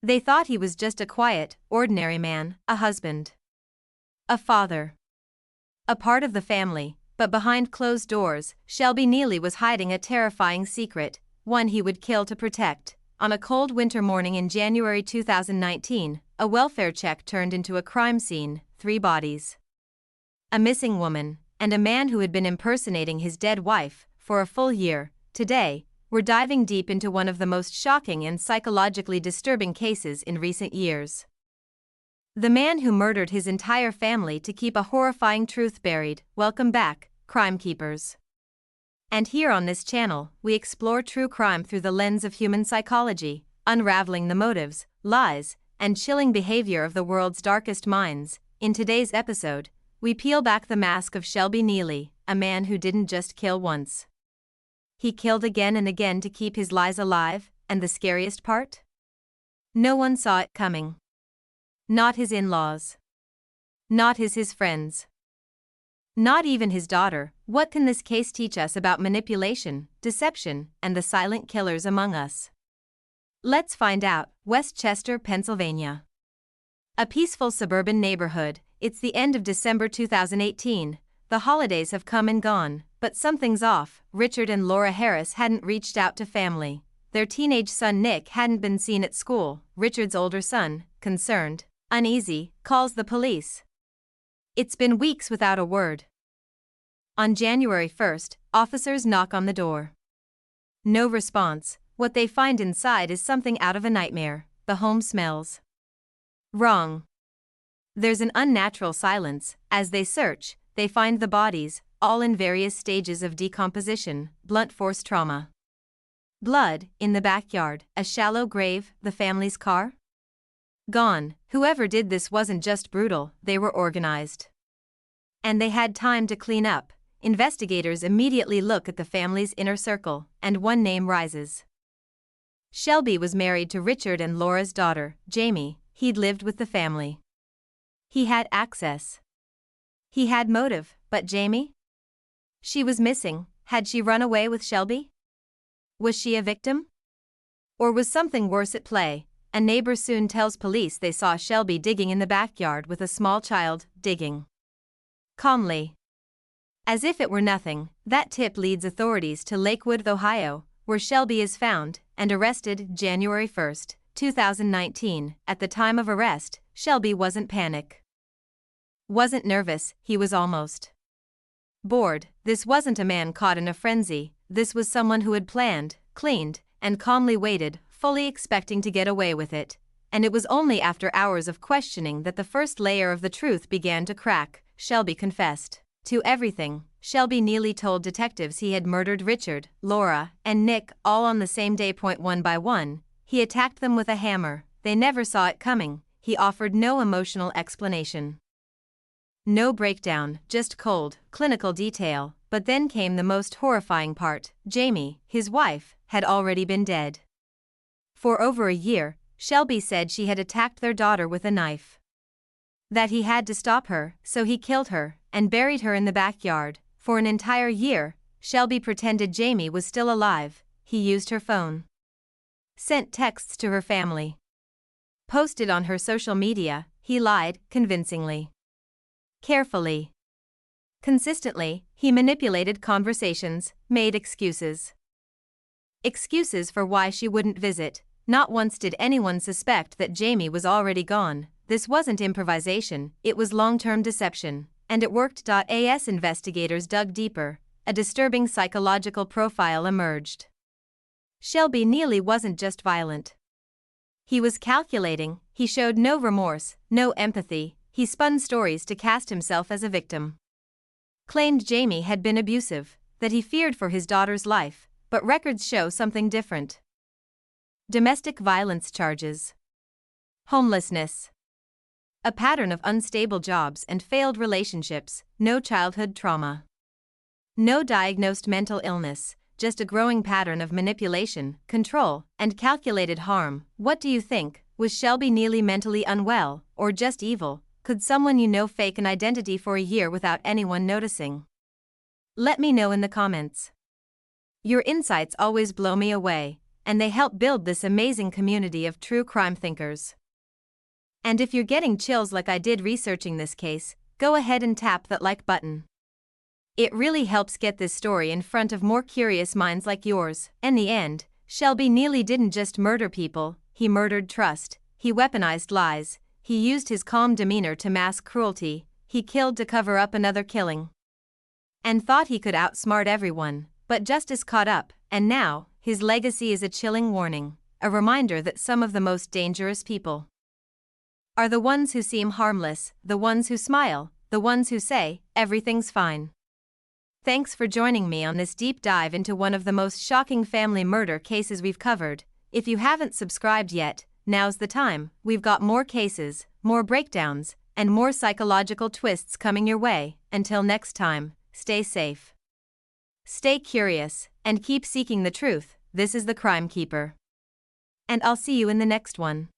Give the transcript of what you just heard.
They thought he was just a quiet, ordinary man, a husband, a father, a part of the family, but behind closed doors, Shelby Neely was hiding a terrifying secret, one he would kill to protect. On a cold winter morning in January 2019, a welfare check turned into a crime scene, 3 bodies, a missing woman, and a man who had been impersonating his dead wife for a full year. Today, we're diving deep into one of the most shocking and psychologically disturbing cases in recent years. The man who murdered his entire family to keep a horrifying truth buried. Welcome back, Crime Keepers. And here on this channel, we explore true crime through the lens of human psychology, unraveling the motives, lies, and chilling behavior of the world's darkest minds. In today's episode, we peel back the mask of Shelby Neely, a man who didn't just kill once. He killed again and again to keep his lies alive, and the scariest part? No one saw it coming. Not his in-laws. Not his friends. Not even his daughter. What can this case teach us about manipulation, deception, and the silent killers among us? Let's find out. Westchester, Pennsylvania. A peaceful suburban neighborhood. It's the end of December 2018. The holidays have come and gone, but something's off. Richard and Laura Harris hadn't reached out to family. Their teenage son Nick hadn't been seen at school. Richard's older son, concerned, uneasy, calls the police. It's been weeks without a word. On January 1st, officers knock on the door. No response. What they find inside is something out of a nightmare. The home smells wrong. There's an unnatural silence. As they search, they find the bodies, all in various stages of decomposition, blunt force trauma. Blood in the backyard, a shallow grave, the family's car? Gone. Whoever did this wasn't just brutal, they were organized. And they had time to clean up. Investigators immediately look at the family's inner circle, and one name rises. Shelby was married to Richard and Laura's daughter, Jamie. He'd lived with the family. He had access. He had motive, but Jamie? She was missing. Had she run away with Shelby? Was she a victim? Or was something worse at play? A neighbor soon tells police they saw Shelby digging in the backyard with a small child, digging calmly, as if it were nothing. That tip leads authorities to Lakewood, Ohio, where Shelby is found and arrested January 1, 2019. At the time of arrest, Shelby wasn't wasn't nervous, he was almost bored. This wasn't a man caught in a frenzy, this was someone who had planned, cleaned, and calmly waited, fully expecting to get away with it. And it was only after hours of questioning that the first layer of the truth began to crack. Shelby confessed to everything. Shelby Neely told detectives he had murdered Richard, Laura, and Nick all on the same day. One by one, he attacked them with a hammer. They never saw it coming. He offered no emotional explanation. No breakdown, just cold, clinical detail. But then came the most horrifying part. Jamie, his wife, had already been dead. For over a year, Shelby said she had attacked their daughter with a knife. That he had to stop her, so he killed her and buried her in the backyard. For an entire year, Shelby pretended Jamie was still alive. He used her phone, sent texts to her family, posted on her social media. He lied, convincingly, carefully, consistently. He manipulated conversations, made excuses. Excuses for why she wouldn't visit. Not once did anyone suspect that Jamie was already gone. This wasn't improvisation, it was long-term deception. And it worked. As investigators dug deeper, a disturbing psychological profile emerged. Shelby Neely wasn't just violent. He was calculating. He showed no remorse, no empathy. He spun stories to cast himself as a victim. Claimed Jamie had been abusive, that he feared for his daughter's life, but records show something different. Domestic violence charges. Homelessness. A pattern of unstable jobs and failed relationships. No childhood trauma. No diagnosed mental illness, just a growing pattern of manipulation, control, and calculated harm. What do you think? Was Shelby Neely mentally unwell, or just evil? Could someone you know fake an identity for a year without anyone noticing? Let me know in the comments. Your insights always blow me away. and they help build this amazing community of true crime thinkers. And if you're getting chills like I did researching this case, go ahead and tap that like button. It really helps get this story in front of more curious minds like yours. In the end, Shelby Neely didn't just murder people, he murdered trust, he weaponized lies, he used his calm demeanor to mask cruelty, he killed to cover up another killing. And thought he could outsmart everyone, but justice caught up, and now, his legacy is a chilling warning, a reminder that some of the most dangerous people are the ones who seem harmless, the ones who smile, the ones who say, everything's fine. Thanks for joining me on this deep dive into one of the most shocking family murder cases we've covered. If you haven't subscribed yet, now's the time. We've got more cases, more breakdowns, and more psychological twists coming your way. Until next time, stay safe, stay curious, and keep seeking the truth. This is the Crime Keeper. And I'll see you in the next one.